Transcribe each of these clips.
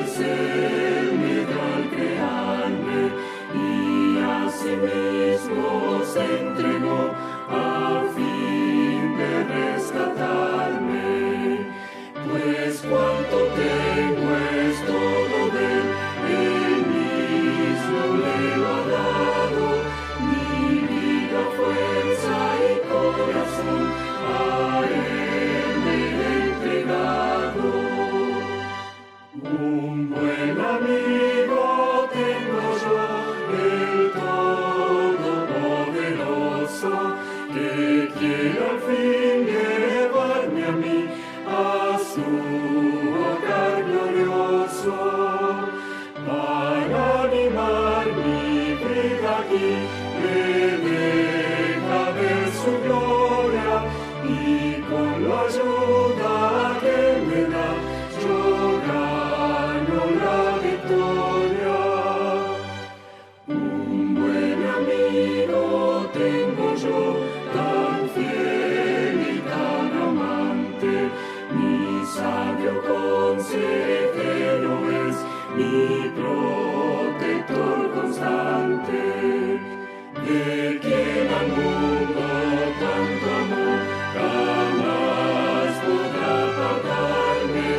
ser me da al crearme y a sí mismo se entregó a fin de rescatarme. Pues cuanto tengo es todo de él mismo me lo ha dado, mi vida, fuerza y corazón a él me he entregado. Un buen amigo tengo yo, el Todopoderoso, que quiere al fin llevarme a mí a su hogar glorioso, para animar mi vida aquí, me deja ver su gloria y con la ayuda que me da yo gano la victoria. Un buen amigo tengo yo, tan fiel y tan amante, mi sabio consejero es, mi protector constante, de quien al mundo tanto amor jamás podrá apartarme,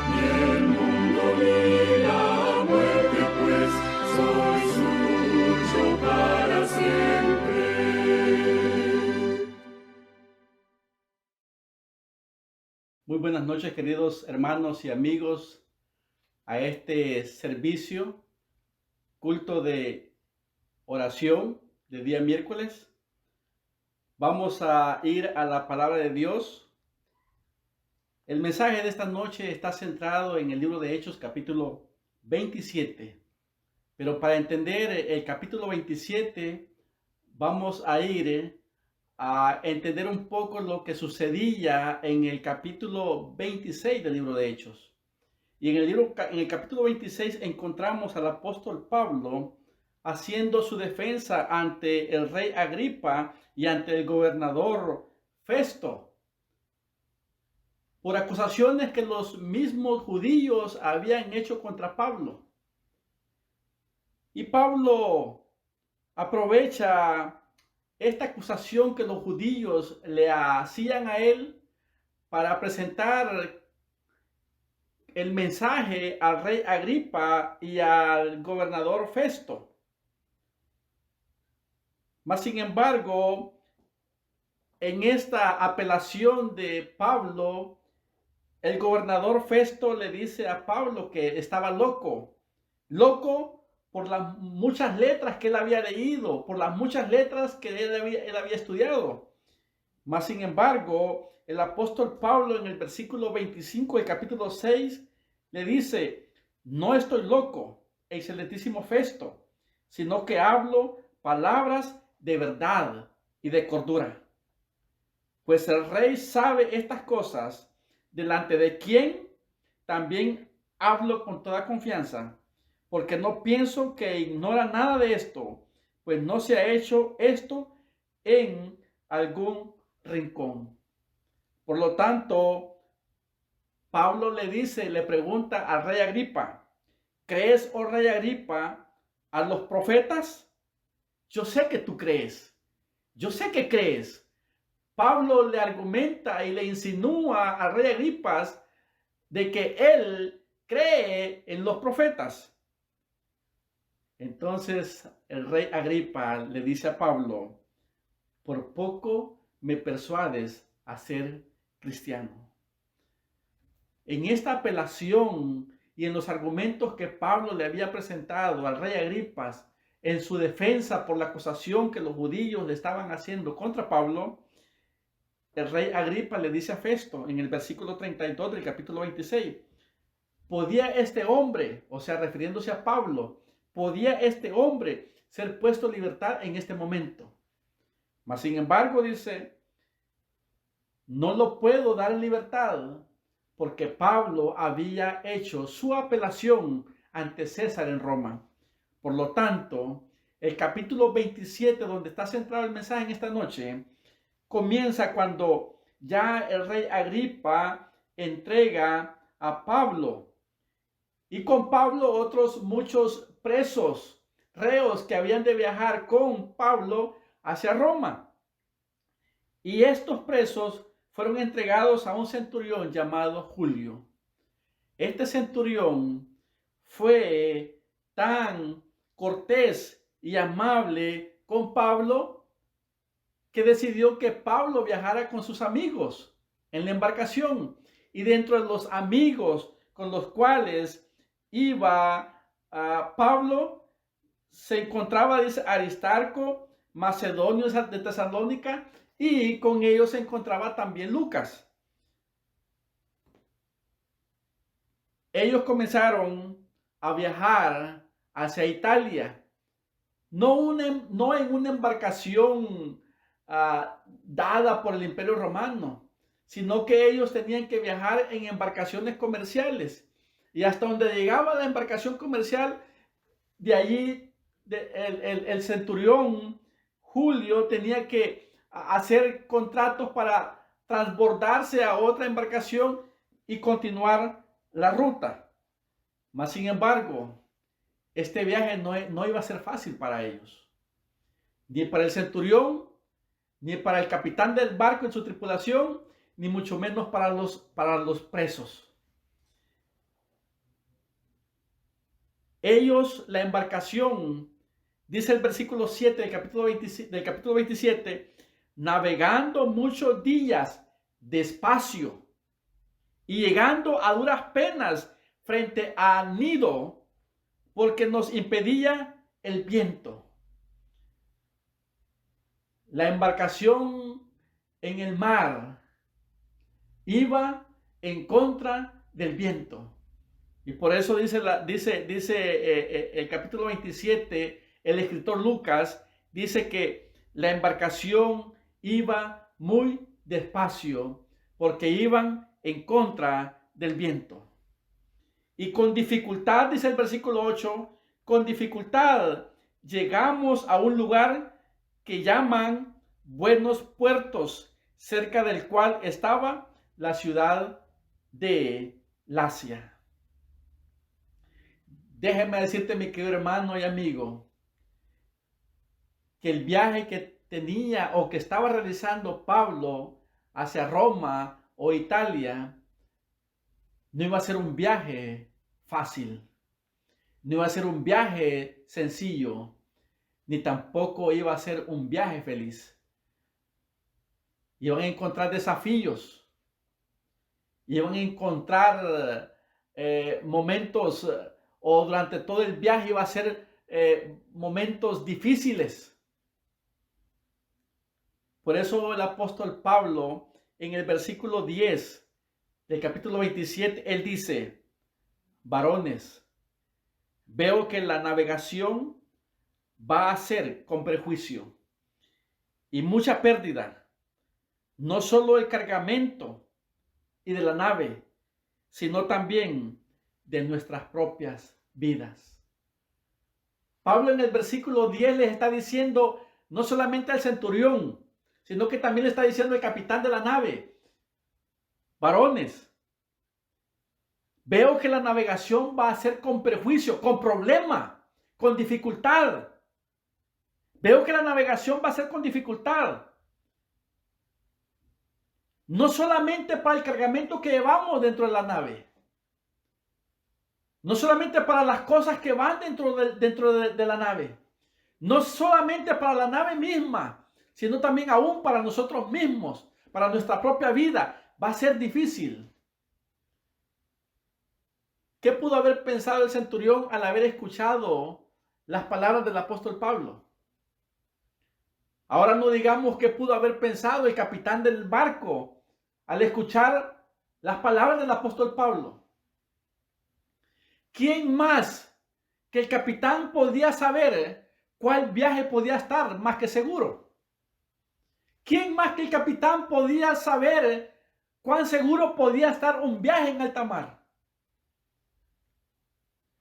ni el mundo ni la muerte, pues soy suyo para siempre. Muy buenas noches, queridos hermanos y amigos, a este servicio, culto de oración de día miércoles. Vamos a ir a la palabra de Dios. El mensaje de esta noche está centrado en el libro de Hechos, capítulo 27. Pero para entender el capítulo 27, vamos a ir a entender un poco lo que sucedía en el capítulo 26 del libro de Hechos. Y en el capítulo 26 encontramos al apóstol Pablo haciendo su defensa ante el rey Agripa y ante el gobernador Festo por acusaciones que los mismos judíos habían hecho contra Pablo. Y Pablo aprovecha esta acusación que los judíos le hacían a él para presentar el mensaje al rey Agripa y al gobernador Festo. Mas, sin embargo, en esta apelación de Pablo, el gobernador Festo le dice a Pablo que estaba loco por las muchas letras que él había leído, por las muchas letras que él había estudiado. Mas, sin embargo, el apóstol Pablo en el versículo 25 del capítulo 6 le dice: no estoy loco, excelentísimo Festo, sino que hablo palabras de verdad y de cordura. Pues el rey sabe estas cosas, delante de quien también hablo con toda confianza, porque no pienso que ignora nada de esto, pues no se ha hecho esto en algún rincón. Por lo tanto, Pablo le pregunta al rey Agripa: ¿crees, oh rey Agripa, a los profetas? Yo sé que tú crees, yo sé que crees. Pablo le argumenta y le insinúa al rey Agripa de que él cree en los profetas. Entonces el rey Agripa le dice a Pablo: por poco me persuades a ser cristiano. En esta apelación y en los argumentos que Pablo le había presentado al rey Agripa en su defensa por la acusación que los judíos le estaban haciendo contra Pablo, el rey Agripa le dice a Festo en el versículo 32 del capítulo 26: ¿podía este hombre, o sea, refiriéndose a Pablo, podía este hombre ser puesto en libertad en este momento? Mas, sin embargo, dice, no lo puedo dar libertad, porque Pablo había hecho su apelación ante César en Roma. Por lo tanto, el capítulo 27, donde está centrado el mensaje en esta noche, comienza cuando ya el rey Agripa entrega a Pablo y con Pablo otros muchos presos, reos que habían de viajar con Pablo hacia Roma. Y estos presos fueron entregados a un centurión llamado Julio. Este centurión fue tan cortés y amable con Pablo que decidió que Pablo viajara con sus amigos en la embarcación. Y dentro de los amigos con los cuales iba Pablo, se encontraba, dice, Aristarco, Macedonio de Tesalónica, y con ellos se encontraba también Lucas. Ellos comenzaron a viajar hacia Italia, no en una embarcación dada por el Imperio Romano, sino que ellos tenían que viajar en embarcaciones comerciales. Y hasta donde llegaba la embarcación comercial, de allí el centurión Julio tenía que hacer contratos para transbordarse a otra embarcación y continuar la ruta. Mas, sin embargo, este viaje no iba a ser fácil para ellos, ni para el centurión, ni para el capitán del barco en su tripulación, ni mucho menos para los presos. Ellos, la embarcación, dice el versículo 7 del capítulo 27, navegando muchos días despacio y llegando a duras penas frente a Nido, porque nos impedía el viento. La embarcación en el mar iba en contra del viento. Y por eso dice el capítulo 27, el escritor Lucas dice que la embarcación iba muy despacio porque iban en contra del viento. Y con dificultad, dice el versículo 8, con dificultad llegamos a un lugar que llaman Buenos Puertos, cerca del cual estaba la ciudad de Lasea. Déjeme decirte, mi querido hermano y amigo, que el viaje que tenía o que estaba realizando Pablo hacia Roma o Italia no iba a ser un viaje fácil, no iba a ser un viaje sencillo, ni tampoco iba a ser un viaje feliz. Iban a encontrar desafíos, iban a encontrar momentos, o durante todo el viaje iba a ser momentos difíciles. Por eso el apóstol Pablo, en el versículo 10 del capítulo 27, él dice: varones, veo que la navegación va a ser con prejuicio y mucha pérdida, no solo el cargamento y de la nave, sino también de nuestras propias vidas. Pablo en el versículo 10 les está diciendo no solamente al centurión, sino que también le está diciendo al capitán de la nave: varones, veo que la navegación va a ser con prejuicio, con problema, con dificultad. Veo que la navegación va a ser con dificultad. No solamente para el cargamento que llevamos dentro de la nave, no solamente para las cosas que van dentro de la nave, no solamente para la nave misma, sino también aún para nosotros mismos, para nuestra propia vida, va a ser difícil. ¿Qué pudo haber pensado el centurión al haber escuchado las palabras del apóstol Pablo? Ahora no digamos qué pudo haber pensado el capitán del barco al escuchar las palabras del apóstol Pablo. ¿Quién más que el capitán podía saber cuál viaje podía estar más que seguro? ¿Quién más que el capitán podía saber cuán seguro podía estar un viaje en alta mar?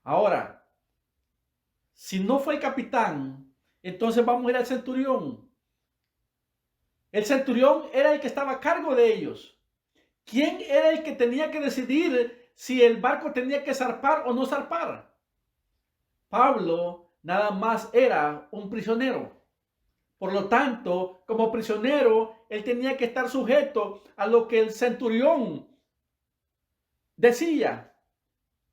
Ahora, si no fue el capitán, entonces vamos a ir al centurión. El centurión era el que estaba a cargo de ellos. ¿Quién era el que tenía que decidir si el barco tenía que zarpar o no zarpar. Pablo nada más era un prisionero. Por lo tanto, como prisionero, él tenía que estar sujeto a lo que el centurión decía.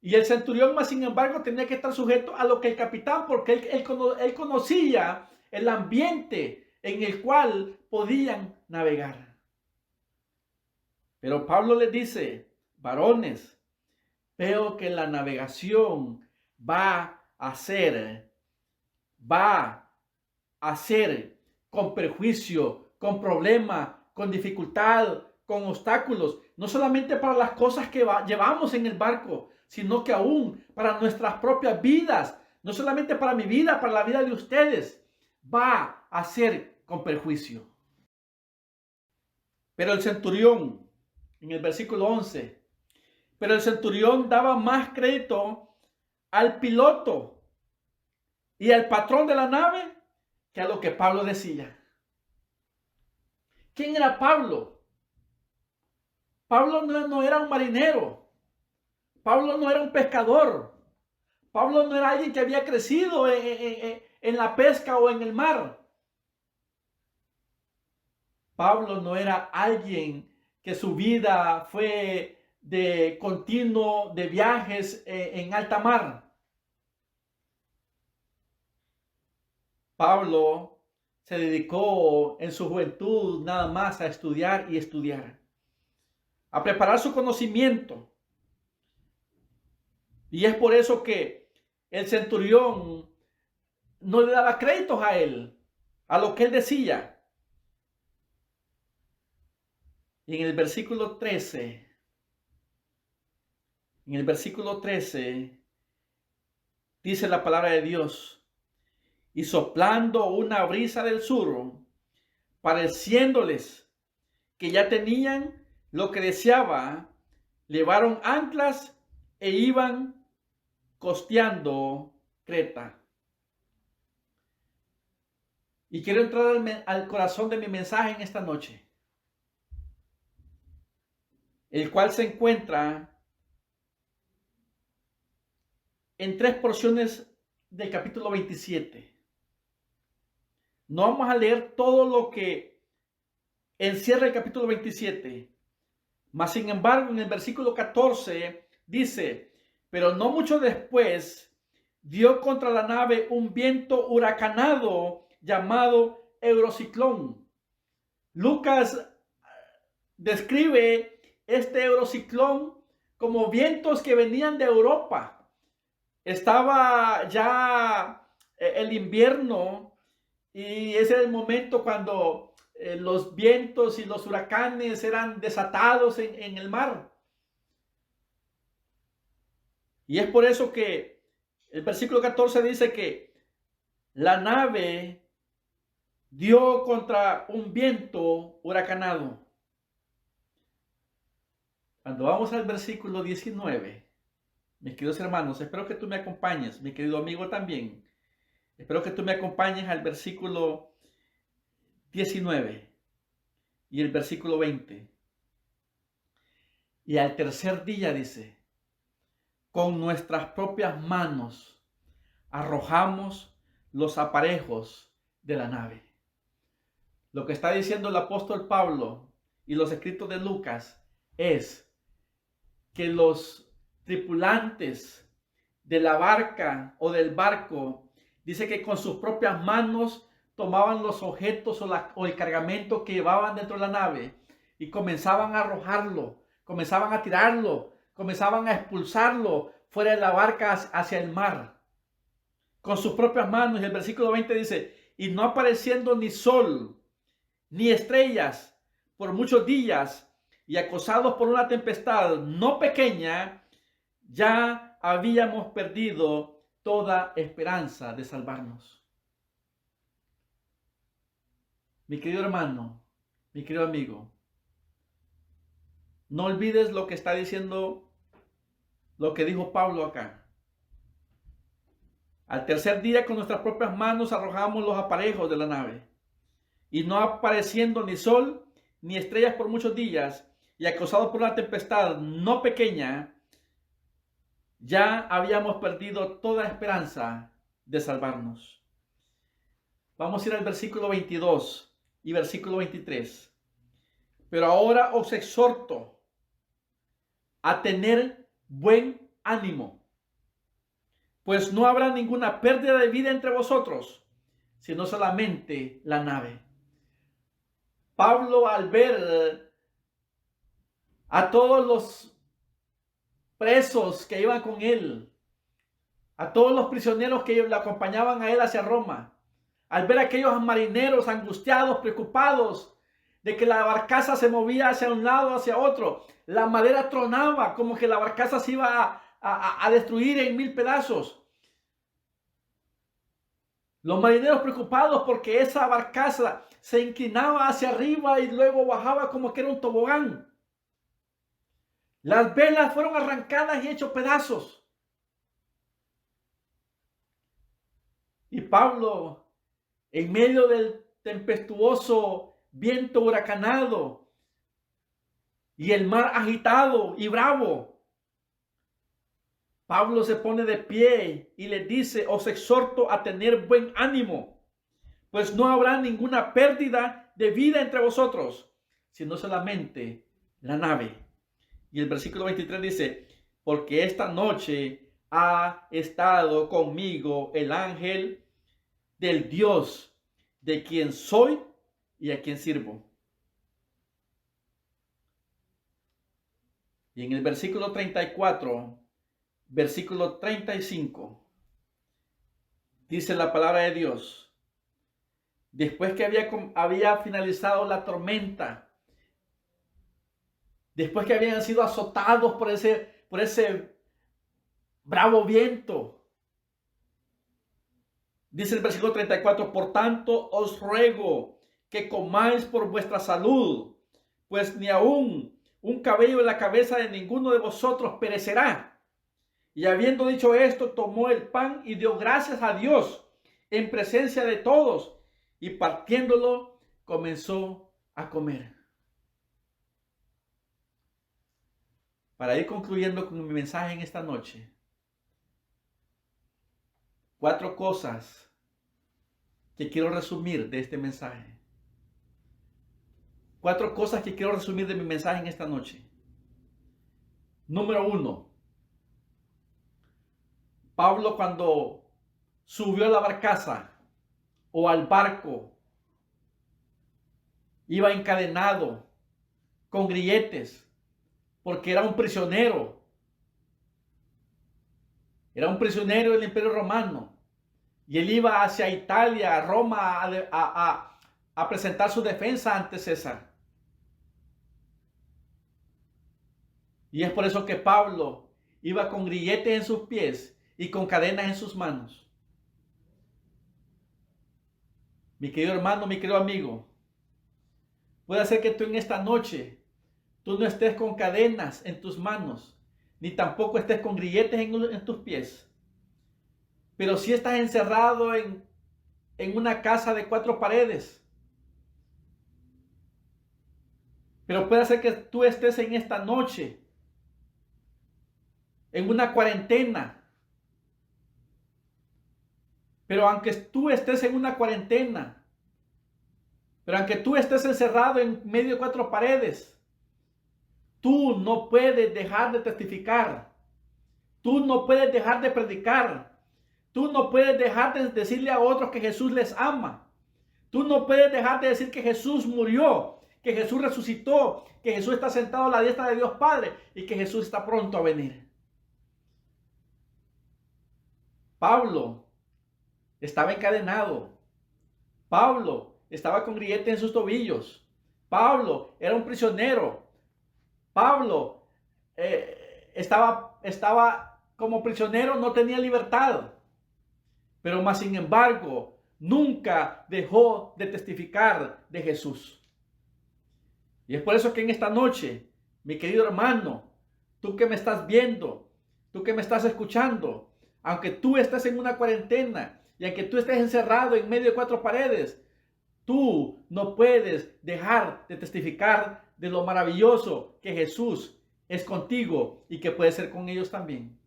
Y el centurión, más sin embargo, tenía que estar sujeto a lo que el capitán, porque él conocía el ambiente en el cual podían navegar. Pero Pablo les dice, varones, veo que la navegación va a ser con perjuicio, con problema, con dificultad, con obstáculos, no solamente para las cosas que llevamos en el barco, sino que aún para nuestras propias vidas, no solamente para mi vida, para la vida de ustedes, va a ser con perjuicio. Pero el centurión, en el versículo 11, pero el centurión daba más crédito al piloto y al patrón de la nave que a lo que Pablo decía. ¿Quién era Pablo? Pablo no era un marinero. Pablo no era un pescador. Pablo no era alguien que había crecido en la pesca o en el mar. Pablo no era alguien que su vida fue de continuo de viajes en alta mar. Pablo se dedicó en su juventud nada más a estudiar y estudiar, a preparar su conocimiento. Y es por eso que el centurión no le daba créditos a él, a lo que él decía. Y en el versículo 13, dice la palabra de Dios, y soplando una brisa del sur, pareciéndoles que ya tenían lo que deseaba, levaron anclas e iban costeando Creta. Y quiero entrar al corazón de mi mensaje en esta noche, el cual se encuentra en 3 porciones del capítulo 27. No vamos a leer todo lo que encierra el capítulo 27, mas sin embargo en el versículo 14 dice, pero no mucho después dio contra la nave un viento huracanado llamado Eurociclón. Lucas describe este Eurociclón como vientos que venían de Europa. Estaba ya el invierno y ese era el momento cuando los vientos y los huracanes eran desatados en el mar. Y es por eso que el versículo 14 dice que la nave dio contra un viento huracanado. Cuando vamos al versículo 19, mis queridos hermanos, espero que tú me acompañes, mi querido amigo también. Espero que tú me acompañes al versículo 19 y el versículo 20. Y al tercer día dice, con nuestras propias manos arrojamos los aparejos de la nave. Lo que está diciendo el apóstol Pablo y los escritos de Lucas es que los tripulantes de la barca o del barco, dice que con sus propias manos tomaban los objetos o el cargamento que llevaban dentro de la nave y comenzaban a arrojarlo, comenzaban a tirarlo, comenzaban a expulsarlo fuera de la barca hacia el mar. Con sus propias manos. Y el versículo 20 dice, y no apareciendo ni sol, ni estrellas por muchos días, y acosados por una tempestad no pequeña, ya habíamos perdido toda esperanza de salvarnos. Mi querido hermano, mi querido amigo, no olvides lo que está diciendo, lo que dijo Pablo acá. Al tercer día con nuestras propias manos arrojamos los aparejos de la nave, y no apareciendo ni sol ni estrellas por muchos días, y acosados por una tempestad no pequeña, ya habíamos perdido toda esperanza de salvarnos. Vamos a ir al versículo 22 y versículo 23. Pero ahora os exhorto a tener buen ánimo, pues no habrá ninguna pérdida de vida entre vosotros, sino solamente la nave. Pablo, al ver a todos los presos que iban con él, a todos los prisioneros que le acompañaban a él hacia Roma, al ver a aquellos marineros angustiados, preocupados de que la barcaza se movía hacia un lado, hacia otro, la madera tronaba como que la barcaza se iba a destruir en 1000 pedazos. Los marineros preocupados porque esa barcaza se inclinaba hacia arriba y luego bajaba como que era un tobogán. Las velas fueron arrancadas y hechos pedazos. Y Pablo, en medio del tempestuoso viento huracanado y el mar agitado y bravo, Pablo se pone de pie y le dice: os exhorto a tener buen ánimo, pues no habrá ninguna pérdida de vida entre vosotros, sino solamente la nave. Y el versículo 23 dice: porque esta noche ha estado conmigo el ángel del Dios de quien soy y a quien sirvo. Y en el versículo 34, versículo 35, dice la palabra de Dios: después que había finalizado la tormenta, después que habían sido azotados por ese bravo viento, dice el versículo 34: por tanto os ruego que comáis por vuestra salud, pues ni aún un cabello de la cabeza de ninguno de vosotros perecerá. Y habiendo dicho esto, tomó el pan y dio gracias a Dios en presencia de todos, y partiéndolo comenzó a comer. Para ir concluyendo con mi mensaje en esta noche, 4 cosas que quiero resumir de este mensaje. 4 cosas que quiero resumir de mi mensaje en esta noche. Número 1. Pablo, cuando subió a la barcaza o al barco, iba encadenado con grilletes porque era un prisionero. Era un prisionero del Imperio Romano. Y él iba hacia Italia, a Roma, a presentar su defensa ante César. Y es por eso que Pablo iba con grilletes en sus pies y con cadenas en sus manos. Mi querido hermano, mi querido amigo, puede ser que tú en esta noche, tú no estés con cadenas en tus manos, ni tampoco estés con grilletes en tus pies. Pero si estás encerrado en una casa de 4 paredes. Pero puede ser que tú estés en esta noche en una cuarentena. Pero aunque tú estés en una cuarentena, pero aunque tú estés encerrado en medio de 4 paredes, tú no puedes dejar de testificar. Tú no puedes dejar de predicar. Tú no puedes dejar de decirle a otros que Jesús les ama. Tú no puedes dejar de decir que Jesús murió, que Jesús resucitó, que Jesús está sentado a la diestra de Dios Padre y que Jesús está pronto a venir. Pablo estaba encadenado. Pablo estaba con grilletes en sus tobillos. Pablo era un prisionero. Pablo estaba como prisionero, no tenía libertad. Pero más sin embargo, nunca dejó de testificar de Jesús. Y es por eso que en esta noche, mi querido hermano, tú que me estás viendo, tú que me estás escuchando, aunque tú estés en una cuarentena y aunque tú estés encerrado en medio de 4 paredes, tú no puedes dejar de testificar de lo maravilloso que Jesús es contigo y que puede ser con ellos también.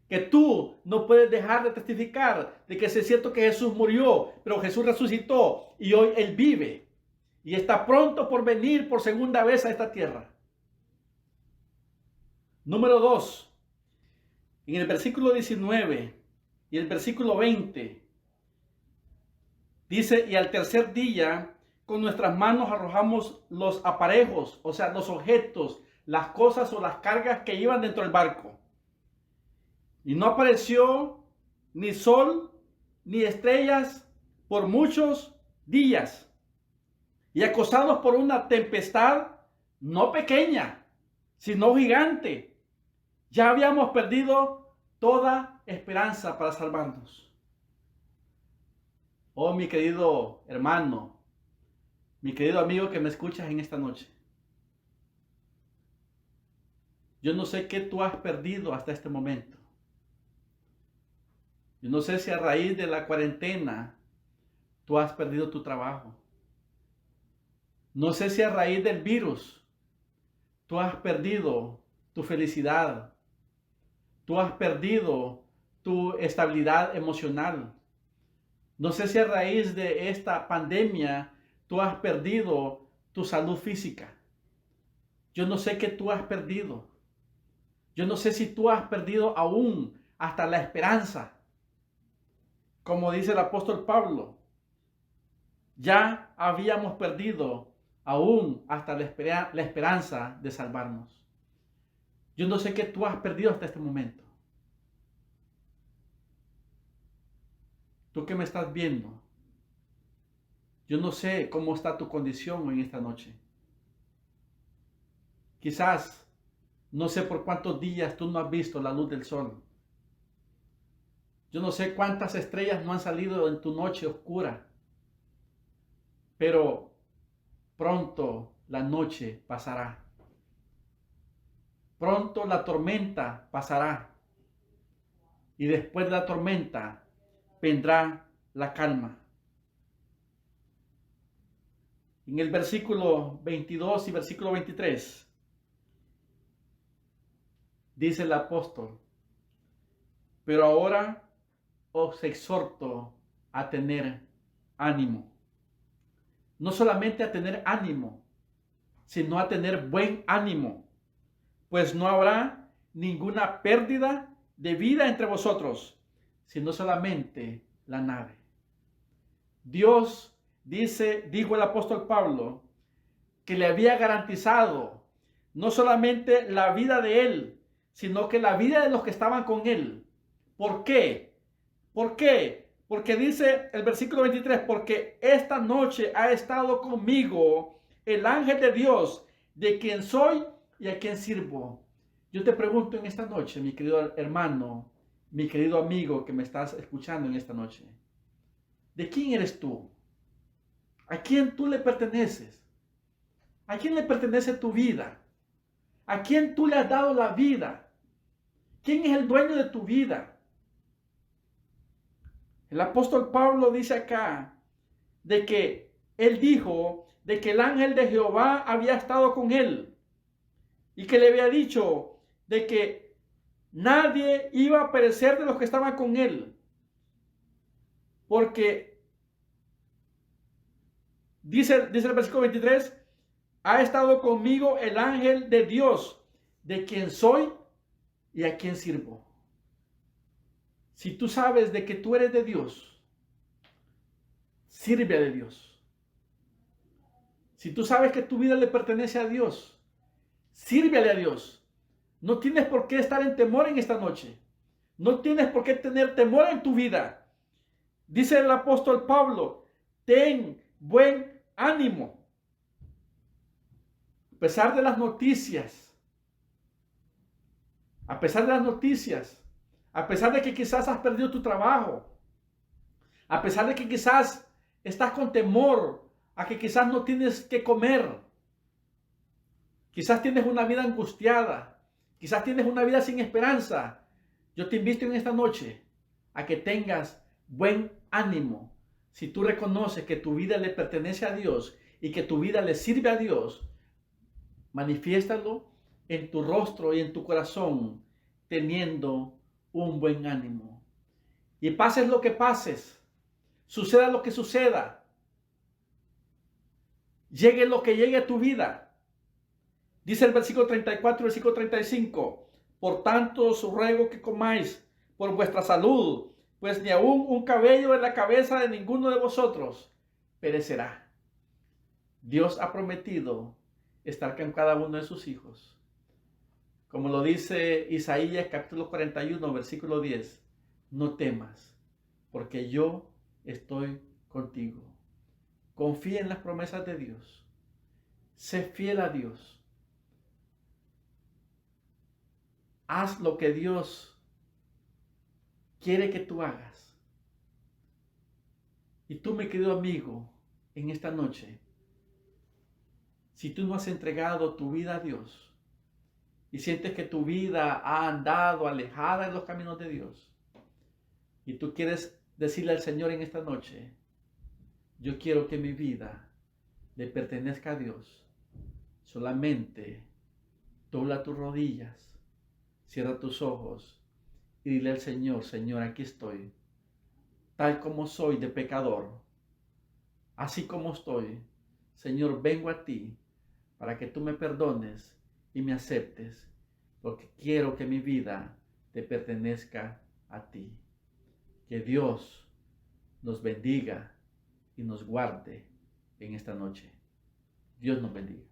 que tú no puedes dejar de testificar de que es cierto que Jesús murió, pero Jesús resucitó y hoy Él vive y está pronto por venir por segunda vez a esta tierra. Número 2, en el versículo 19 y el versículo 20, dice, y al tercer día con nuestras manos arrojamos los aparejos, o sea, los objetos, las cosas o las cargas que iban dentro del barco. Y no apareció ni sol ni estrellas por muchos días. Y acosados por una tempestad, no pequeña, sino gigante, ya habíamos perdido toda esperanza para salvarnos. Oh, mi querido hermano, mi querido amigo que me escuchas en esta noche. Yo no sé qué tú has perdido hasta este momento. Yo no sé si a raíz de la cuarentena tú has perdido tu trabajo. No sé si a raíz del virus tú has perdido tu felicidad. Tú has perdido tu estabilidad emocional. No sé si a raíz de esta pandemia tú has perdido tu salud física. Yo no sé qué tú has perdido. Yo no sé si tú has perdido aún hasta la esperanza. Como dice el apóstol Pablo, ya habíamos perdido aún hasta la esperanza de salvarnos. Yo no sé qué tú has perdido hasta este momento. Tú que me estás viendo, yo no sé cómo está tu condición en esta noche. Quizás, no sé por cuántos días tú no has visto la luz del sol. Yo no sé cuántas estrellas no han salido en tu noche oscura. Pero pronto la noche pasará. Pronto la tormenta pasará. Y después de la tormenta vendrá la calma. En el versículo 22 y versículo 23 dice el apóstol, pero ahora os exhorto a tener ánimo. No solamente a tener ánimo, sino a tener buen ánimo, pues no habrá ninguna pérdida de vida entre vosotros, sino solamente la nave. Dios dijo el apóstol Pablo, que le había garantizado no solamente la vida de él, sino que la vida de los que estaban con él. ¿Por qué? ¿Por qué? Porque dice el versículo 23, porque esta noche ha estado conmigo el ángel de Dios, de quien soy y a quien sirvo. Yo te pregunto en esta noche, mi querido hermano, mi querido amigo que me estás escuchando en esta noche, ¿de quién eres tú? ¿A quién tú le perteneces? ¿A quién le pertenece tu vida? ¿A quién tú le has dado la vida? ¿Quién es el dueño de tu vida? El apóstol Pablo dice acá de que él dijo de que el ángel de Jehová había estado con él y que le había dicho de que nadie iba a perecer de los que estaban con él, porque dice el versículo 23, ha estado conmigo el ángel de Dios, de quien soy y a quien sirvo. Si tú sabes de que tú eres de Dios, sirve a Dios. Si tú sabes que tu vida le pertenece a Dios, sírvele a Dios. No tienes por qué estar en temor en esta noche. No tienes por qué tener temor en tu vida. Dice el apóstol Pablo, ten buen ánimo. A pesar de las noticias, a pesar de que quizás has perdido tu trabajo, a pesar de que quizás estás con temor, a que quizás no tienes que comer, quizás tienes una vida angustiada, quizás tienes una vida sin esperanza, yo te invito en esta noche a que tengas buen ánimo. Si tú reconoces que tu vida le pertenece a Dios y que tu vida le sirve a Dios, manifiéstalo en tu rostro y en tu corazón, teniendo un buen ánimo. Y pases lo que pases, suceda lo que suceda, llegue lo que llegue a tu vida. Dice el versículo 34, versículo 35, por tanto os ruego que comáis por vuestra salud, pues ni aun un cabello de la cabeza de ninguno de vosotros perecerá. Dios ha prometido estar con cada uno de sus hijos. Como lo dice Isaías capítulo 41, versículo 10, no temas, porque yo estoy contigo. Confía en las promesas de Dios. Sé fiel a Dios. Haz lo que Dios quiere que tú hagas. Y tú, mi querido amigo, en esta noche, si tú no has entregado tu vida a Dios y sientes que tu vida ha andado alejada de los caminos de Dios y tú quieres decirle al Señor en esta noche, yo quiero que mi vida le pertenezca a Dios, solamente dobla tus rodillas, cierra tus ojos y dile al Señor, Señor, aquí estoy, tal como soy de pecador, así como estoy, Señor, vengo a ti para que tú me perdones y me aceptes, porque quiero que mi vida te pertenezca a ti. Que Dios nos bendiga y nos guarde en esta noche. Dios nos bendiga.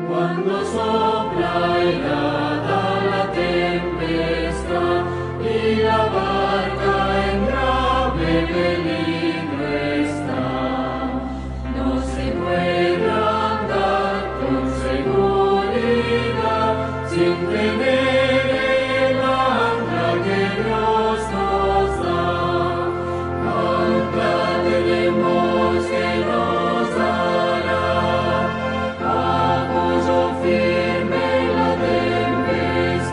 Cuando sopla helada la tempestad y la barca en grave peligro está, no se puede andar con seguridad sin tener el ancla que Dios nos da. Ancla tenemos que nos dará apoyo firme en la tempestad,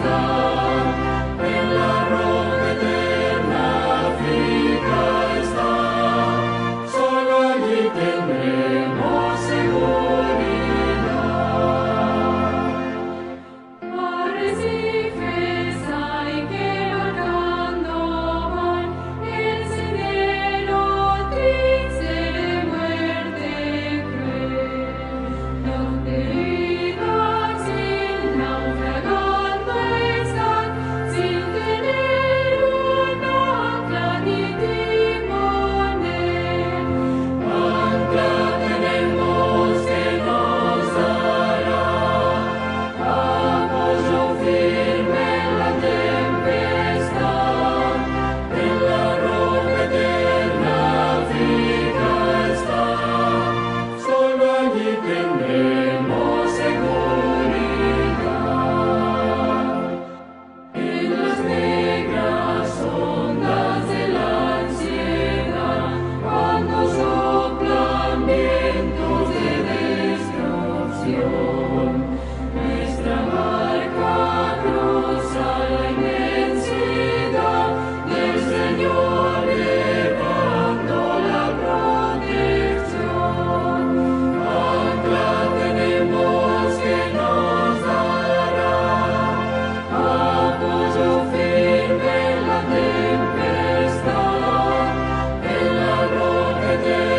en la roca eterna fija está, solo allí tendremos seguridad. Arrecifes hay que marcando van el sendero triste de muerte cruel, donde vidas sin naufragando están, sin tener un ancla ni timonel. Ancla tenemos que nos dará apoyo firme en la tempestad, en la roca eterna fija está, solo allí tendremos seguridad. En las negras ondas de la ansiedad, cuando soplan vientos de destrucción, nuestra barca cruza la inmensidad del Señor, llevando la protección. Ancla tenemos que nos dará apoyo firme en la tempestad, en la roca eterna